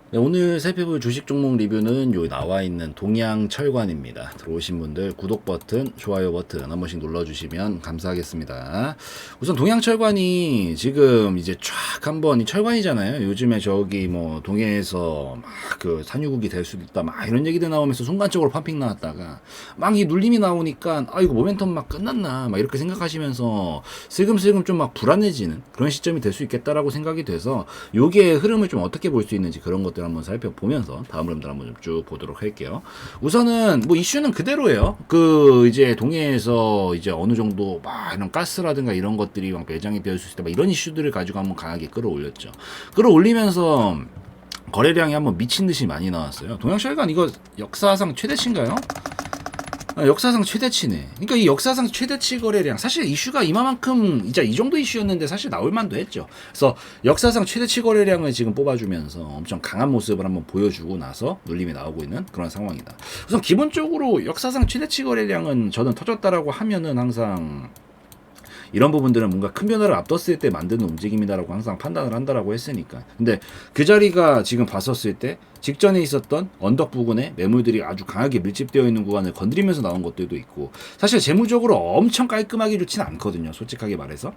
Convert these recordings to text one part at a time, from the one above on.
네, 오늘 살펴볼 주식 종목 리뷰는 여기 나와 있는 동양철관입니다. 들어오신 분들 구독 버튼, 좋아요 버튼 한 번씩 눌러주시면 감사하겠습니다. 우선 동양철관이 지금 이제 쫙 한번 이 철관이잖아요. 요즘에 저기 뭐 동해에서 막 그 산유국이 될 수도 있다 막 이런 얘기들 나오면서 순간적으로 펌핑 나왔다가 막 이 눌림이 나오니까 아 이거 모멘텀 막 끝났나 막 이렇게 생각하시면서 슬금슬금 좀 막 불안해지는 그런 시점이 될 수 있겠다라고 생각이 돼서 요게 흐름을 좀 어떻게 볼 수 있는지 그런 것들 한번 살펴보면서 다음 흐름들 한번 좀 쭉 보도록 할게요. 우선은 뭐 이슈는 그대로예요. 그 이제 동해에서 이제 어느 정도 막 이런 가스라든가 이런 것들이 막 매장이 될 수 있다 막 이런 이슈들을 가지고 한번 강하게 끌어올렸죠. 끌어올리면서 거래량이 한번 미친 듯이 많이 나왔어요. 동양철관 이거 역사상 최대치인가요? 역사상 최대치네. 그러니까 이 역사상 최대치 거래량 사실 이슈가 이만큼 이제 이 정도 이슈였는데 사실 나올 만도 했죠. 그래서 역사상 최대치 거래량을 지금 뽑아주면서 엄청 강한 모습을 한번 보여주고 나서 눌림이 나오고 있는 그런 상황이다. 우선 기본적으로 역사상 최대치 거래량은 저는 터졌다라고 하면은 항상 이런 부분들은 뭔가 큰 변화를 앞뒀을 때 만드는 움직임이다라고 항상 판단을 한다라고 했으니까. 근데 그 자리가 지금 봤었을 때 직전에 있었던 언덕 부근에 매물들이 아주 강하게 밀집되어 있는 구간을 건드리면서 나온 것들도 있고, 사실 재무적으로 엄청 깔끔하게 좋지는 않거든요, 솔직하게 말해서.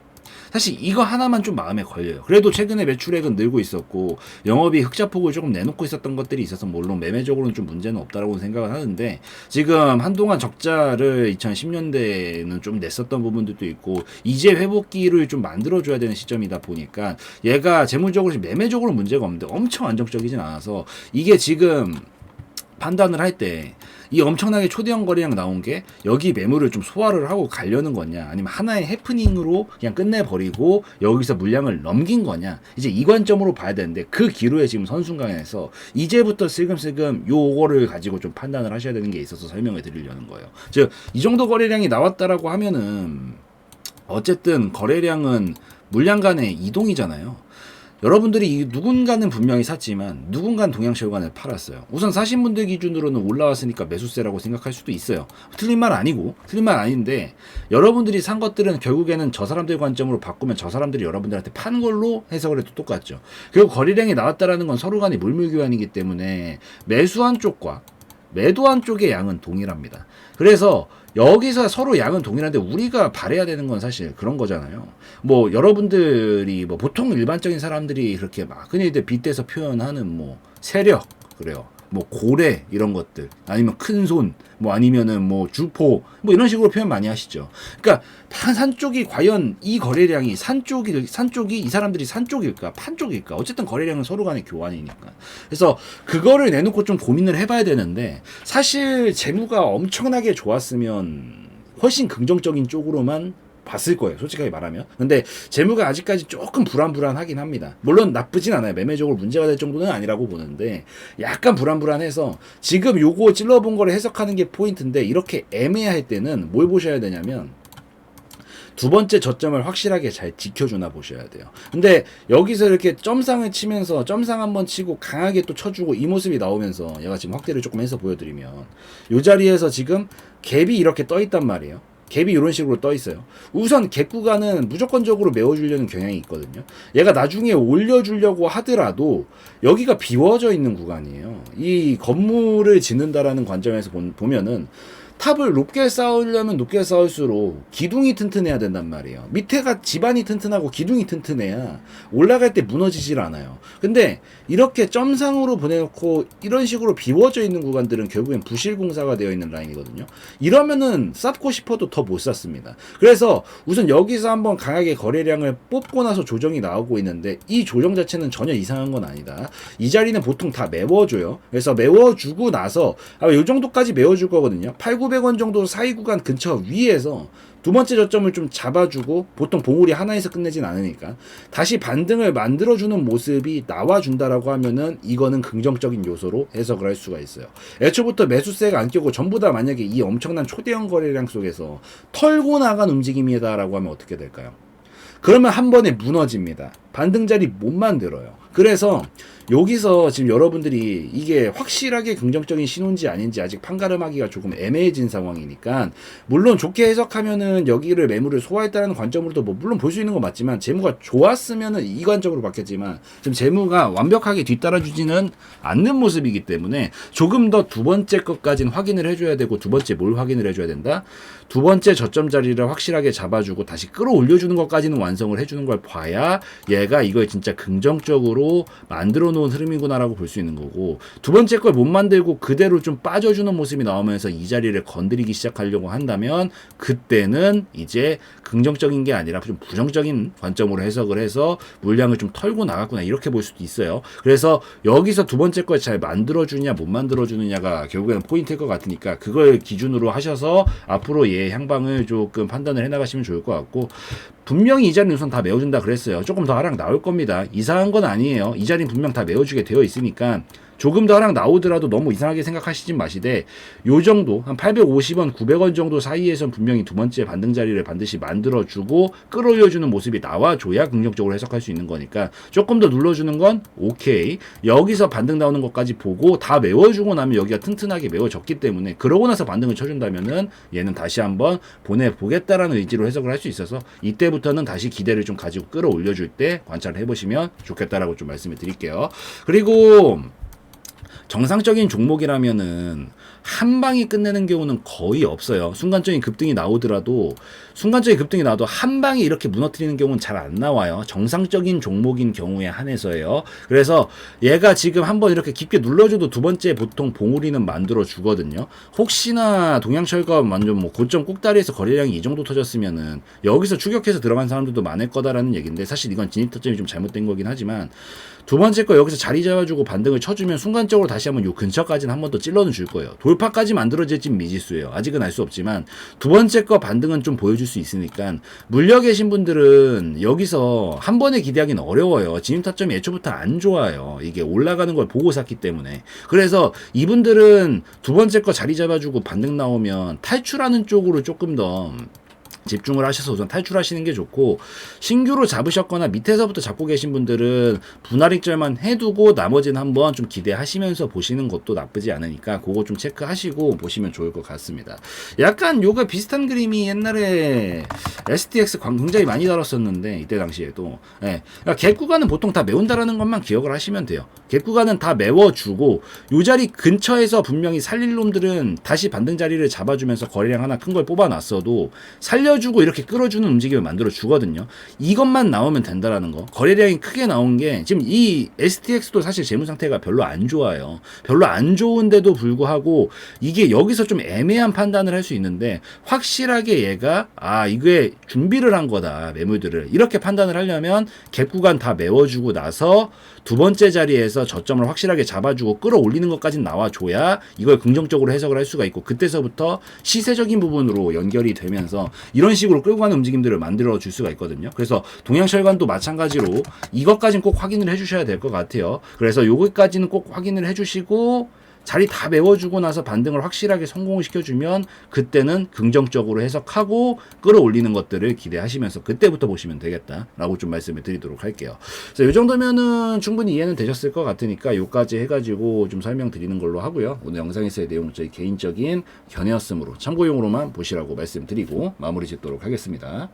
사실 이거 하나만 좀 마음에 걸려요. 그래도 최근에 매출액은 늘고 있었고 영업이 흑자폭을 조금 내놓고 있었던 것들이 있어서 물론 매매적으로는 좀 문제는 없다라고 생각을 하는데, 지금 한동안 적자를 2010년대에는 좀 냈었던 부분들도 있고 이제 회복기를 좀 만들어줘야 되는 시점이다 보니까 얘가 재무적으로 매매적으로 문제가 없는데 엄청 안정적이진 않아서 이게 지금 판단을 할 때 이 엄청나게 초대형 거래량 나온 게 여기 매물을 좀 소화를 하고 가려는 거냐, 아니면 하나의 해프닝으로 그냥 끝내버리고 여기서 물량을 넘긴 거냐, 이제 이 관점으로 봐야 되는데 그 기로에 지금 선순간에서 이제부터 슬금슬금 요거를 가지고 좀 판단을 하셔야 되는 게 있어서 설명을 드리려는 거예요. 즉 이 정도 거래량이 나왔다라고 하면은 어쨌든 거래량은 물량 간의 이동이잖아요. 여러분들이 누군가는 분명히 샀지만 누군가는 동양철관을 팔았어요. 우선 사신 분들 기준으로는 올라왔으니까 매수세라고 생각할 수도 있어요. 틀린 말 아니고, 틀린 말 아닌데, 여러분들이 산 것들은 결국에는 저 사람들 관점으로 바꾸면 저 사람들이 여러분들한테 파는 걸로 해석을 해도 똑같죠. 그리고 거래량이 나왔다라는 건 서로 간의 물물교환이기 때문에 매수한 쪽과 매도한 쪽의 양은 동일합니다. 그래서 여기서 서로 양은 동일한데 우리가 바래야 되는 건 사실 그런 거잖아요. 뭐 여러분들이 뭐 보통 일반적인 사람들이 그렇게 막 흔히들 빗대서 표현하는 뭐 세력, 그래요, 뭐 고래 이런 것들, 아니면 큰손, 뭐 아니면은 뭐 주포, 뭐 이런 식으로 표현 많이 하시죠. 그러니까 산 쪽이 과연 이 거래량이 산 쪽이 이 사람들이 산 쪽일까 판 쪽일까, 어쨌든 거래량은 서로 간의 교환이니까. 그래서 그거를 내놓고 좀 고민을 해봐야 되는데, 사실 재무가 엄청나게 좋았으면 훨씬 긍정적인 쪽으로만 봤을 거예요, 솔직하게 말하면. 근데 재무가 아직까지 조금 불안불안하긴 합니다. 물론 나쁘진 않아요. 매매적으로 문제가 될 정도는 아니라고 보는데 약간 불안불안해서 지금 요거 찔러본 거를 해석하는 게 포인트인데, 이렇게 애매할 때는 뭘 보셔야 되냐면 두 번째 저점을 확실하게 잘 지켜주나 보셔야 돼요. 근데 여기서 이렇게 점상을 치면서 점상 한번 치고 강하게 또 쳐주고 이 모습이 나오면서 얘가 지금 확대를 조금 해서 보여드리면 이 자리에서 지금 갭이 이렇게 떠 있단 말이에요. 갭이 이런 식으로 떠 있어요. 우선 갭 구간은 무조건적으로 메워주려는 경향이 있거든요. 얘가 나중에 올려주려고 하더라도 여기가 비워져 있는 구간이에요. 이 건물을 짓는다라는 관점에서 보면은 탑을 높게 쌓으려면 높게 쌓을수록 기둥이 튼튼해야 된단 말이에요. 밑에가 지반이 튼튼하고 기둥이 튼튼해야 올라갈 때 무너지질 않아요. 근데 이렇게 점상으로 보내놓고 이런 식으로 비워져 있는 구간들은 결국엔 부실공사가 되어 있는 라인이거든요. 이러면은 쌓고 싶어도 더 못 쌓습니다. 그래서 우선 여기서 한번 강하게 거래량을 뽑고 나서 조정이 나오고 있는데 이 조정 자체는 전혀 이상한 건 아니다. 이 자리는 보통 다 메워줘요. 그래서 메워주고 나서 이 정도까지 메워줄 거거든요. 8,900원 정도 사이 구간 근처 위에서 두 번째 저점을 좀 잡아주고, 보통 봉우리 하나에서 끝내진 않으니까 다시 반등을 만들어주는 모습이 나와준다라고 하면은 이거는 긍정적인 요소로 해석을 할 수가 있어요. 애초부터 매수세가 안 끼고 전부 다 만약에 이 엄청난 초대형 거래량 속에서 털고 나간 움직임이다라고 하면 어떻게 될까요? 그러면 한 번에 무너집니다. 반등 자리 못 만들어요. 그래서 여기서 지금 여러분들이 이게 확실하게 긍정적인 신호인지 아닌지 아직 판가름하기가 조금 애매해진 상황이니까, 물론 좋게 해석하면은 여기를 매물을 소화했다는 관점으로도 뭐 물론 볼 수 있는 건 맞지만, 재무가 좋았으면은 이 관점으로 봤겠지만 지금 재무가 완벽하게 뒤따라주지는 않는 모습이기 때문에 조금 더 두 번째 것까지는 확인을 해줘야 되고, 두 번째 뭘 확인을 해줘야 된다? 두 번째 저점 자리를 확실하게 잡아주고 다시 끌어올려주는 것까지는 완성을 해주는 걸 봐야 얘가 이걸 진짜 긍정적으로 만들어 놓은 흐름이구나라고 볼 수 있는 거고, 두 번째 걸 못 만들고 그대로 좀 빠져주는 모습이 나오면서 이 자리를 건드리기 시작하려고 한다면 그때는 이제 긍정적인 게 아니라 좀 부정적인 관점으로 해석을 해서 물량을 좀 털고 나갔구나 이렇게 볼 수도 있어요. 그래서 여기서 두 번째 걸 잘 만들어주냐 못 만들어주느냐가 결국에는 포인트일 것 같으니까, 그걸 기준으로 하셔서 앞으로 얘 향방을 조금 판단을 해나가시면 좋을 것 같고, 분명히 이 자리는 우선 다 메워준다 그랬어요. 조금 더 하락 나올 겁니다. 이상한 건 아니에요. 이 자리는 분명 다 메워주게 되어 있으니까 조금 더 하락 나오더라도 너무 이상하게 생각하시진 마시되, 요 정도 한 850원 900원 정도 사이에선 분명히 두 번째 반등 자리를 반드시 만들어주고 끌어올려주는 모습이 나와줘야 긍정적으로 해석할 수 있는 거니까, 조금 더 눌러주는 건 오케이. 여기서 반등 나오는 것까지 보고 다 메워주고 나면 여기가 튼튼하게 메워졌기 때문에, 그러고 나서 반등을 쳐준다면은 얘는 다시 한번 보내보겠다라는 의지로 해석을 할 수 있어서, 이때부터는 다시 기대를 좀 가지고 끌어올려줄 때 관찰을 해보시면 좋겠다라고 좀 말씀을 드릴게요. 그리고 정상적인 종목이라면은 한 방에 끝내는 경우는 거의 없어요. 순간적인 급등이 나오더라도 한 방에 이렇게 무너뜨리는 경우는 잘 안 나와요. 정상적인 종목인 경우에 한해서예요. 그래서 얘가 지금 한번 이렇게 깊게 눌러줘도 두 번째 보통 봉우리는 만들어 주거든요. 혹시나 동양철과 완전 뭐 고점 꼭다리에서 거래량이 이 정도 터졌으면은 여기서 추격해서 들어간 사람들도 많을 거다라는 얘기인데, 사실 이건 진입 타점이 좀 잘못된 거긴 하지만, 두 번째 거 여기서 자리 잡아주고 반등을 쳐주면 순간적으로 다시 한번 요 근처까지는 한 번 더 찔러는 줄 거예요. 돌파까지 만들어질진 미지수예요. 아직은 알 수 없지만 두 번째 거 반등은 좀 보여줄 수 있으니까, 물려 계신 분들은 여기서 한 번에 기대하기는 어려워요. 진입 타점이 애초부터 안 좋아요. 이게 올라가는 걸 보고 샀기 때문에. 그래서 이분들은 두 번째 거 자리 잡아주고 반등 나오면 탈출하는 쪽으로 조금 더 집중을 하셔서 우선 탈출하시는 게 좋고, 신규로 잡으셨거나 밑에서부터 잡고 계신 분들은 분할익절만 해두고 나머지는 한번 좀 기대하시면서 보시는 것도 나쁘지 않으니까 그거 좀 체크하시고 보시면 좋을 것 같습니다. 약간 요가 비슷한 그림이 옛날에 STX 굉장히 많이 다뤘었는데, 이때 당시에도 그러니까 갭 구간은 보통 다 메운다라는 것만 기억을 하시면 돼요. 갭 구간은 다 메워주고 요 자리 근처에서 분명히 살릴 놈들은 다시 반등 자리를 잡아주면서 거래량 하나 큰 걸 뽑아놨어도 살려주고 이렇게 끌어주는 움직임을 만들어 주거든요. 이것만 나오면 된다라는 거. 거래량이 크게 나온 게, 지금 이 STX도 사실 재무 상태가 별로 안 좋아요. 별로 안 좋은데도 불구하고 이게 여기서 좀 애매한 판단을 할 수 있는데, 확실하게 얘가 이게 준비를 한 거다, 매물들을 이렇게 판단을 하려면 갭 구간 다 메워주고 나서 두 번째 자리에서 저점을 확실하게 잡아주고 끌어올리는 것까지 나와줘야 이걸 긍정적으로 해석을 할 수가 있고, 그때서부터 시세적인 부분으로 연결이 되면서 이런 식으로 끌고 가는 움직임들을 만들어 줄 수가 있거든요. 그래서 동양철관도 마찬가지로 이것까지는 꼭 확인을 해주셔야 될 것 같아요. 그래서 요거까지는 꼭 확인을 해주시고 자리 다 메워주고 나서 반등을 확실하게 성공을 시켜주면 그때는 긍정적으로 해석하고 끌어올리는 것들을 기대하시면서 그때부터 보시면 되겠다라고 좀 말씀을 드리도록 할게요. 그래서 이 정도면은 충분히 이해는 되셨을 것 같으니까 요까지 해가지고 좀 설명드리는 걸로 하고요. 오늘 영상에서의 내용은 저희 개인적인 견해였으므로 참고용으로만 보시라고 말씀드리고 마무리 짓도록 하겠습니다.